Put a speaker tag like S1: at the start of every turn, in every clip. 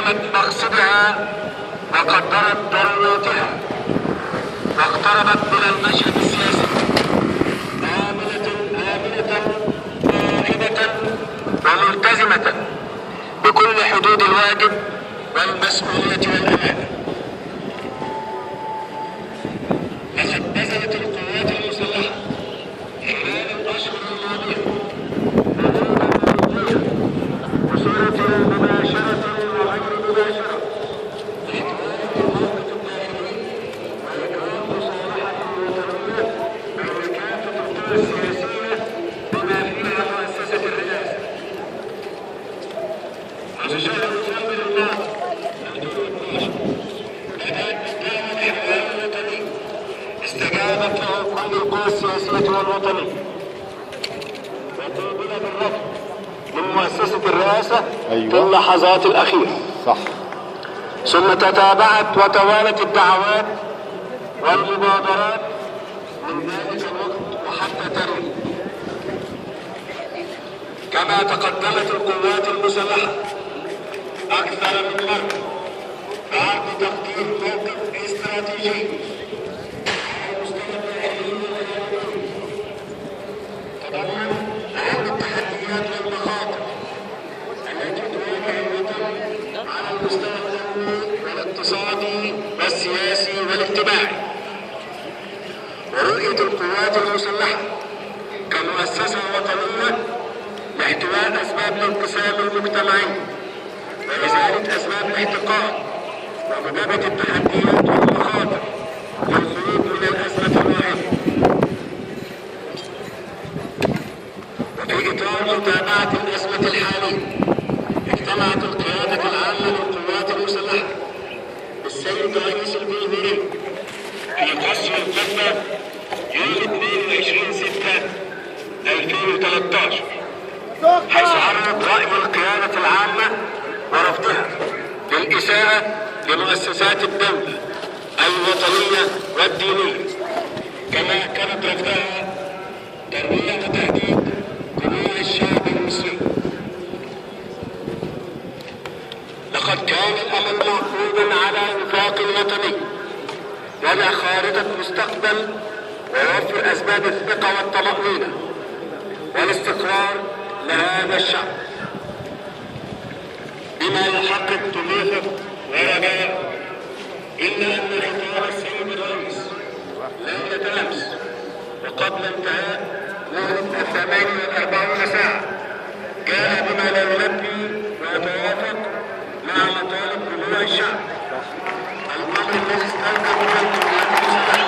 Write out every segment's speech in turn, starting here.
S1: علمت مقصدها وقدرت ضروراتها واقتربت من المشهد السياسي آمنة قائمة وملتزمة بكل حدود الواجب والمسؤولية والأمانة. لقد بذلت القوات المسلحة خلال الأشهر الماضية بصورة مباشرة وغير مباشرة لاحتواء الموقف الداخلي وإجراء مصالحة وطنية بين كافة القوى السياسية بما فيها مؤسسة الرئاسة. منذ شهر نوفمبر الماضي 2012 بدأت بداية الحوار الوطني استجابت له كل القوى السياسية والوطنية وقوبل بالرفض من مؤسسة الرئاسة في اللحظات الأخيرة.
S2: صح.
S1: ثم تتابعت وتوالت الدعوات والمبادرات من ذلك الوقت وحتى تاريخ. كما تقدمت القوات المسلحة أكثر من مرة بعد تقديم موقف استراتيجي على مستوى الداخلي والخارجي تضمن أهم التحديات والمخاطر التي تواجه الوطن على المستوى الأمني والاقتصادي والسياسي والاجتماعي. ورؤية القوات المسلحة كمؤسسة وطنية لاحتواء أسباب الانقسام المجتمعي وإزالة أسباب الاحتقان ومواجهة التحديات والمخاطر للخروج من الأزمة الواحدة. وفي إطار متابعة الأزمة الحالية اجتمعت القيادة العامة للقوات المسلحة بالسيد رئيس الجمهورية في قصر القبة يوم 22/6/2013 حيث عرض رأي القيادة العامة ورفضها للإساءة لمؤسسات الدولة الوطنية والدينية، كما كانت رفضها ترويع وتهديد دموع الشعب المصري. لقد كان الأمل معقودا على وفاق وطني وضع خارطة مستقبل ووفر أسباب الثقة والطمأنينة والاستقرار لهذا الشعب بما يحقق طموحه ورجاءه. إلا أن خطاب السيد الرئيس ليلة أمس وقبل انتهاء مهلة 48 ساعة جاء بما لا يلبي ويتوافق مع مطالب جموع الشعب، الأمر الذي استوجب من القوات المسلحة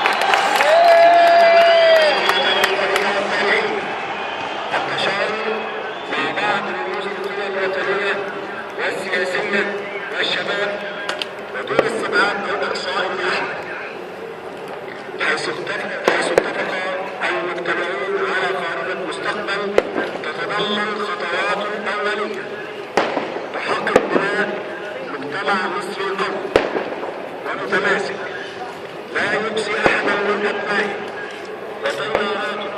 S1: التشاور مع بعض رموز القوى الوطنية والسياسية والشباب ودون استبعاد أو إقصاء أحد، حيث اتفق المجتمعون على خارطة مستقبل تتضمن خطوات أولية تحقق بناء مجتمع مصري قوي ومتماسك لا يقصي أحدا من أبنائه وطياراته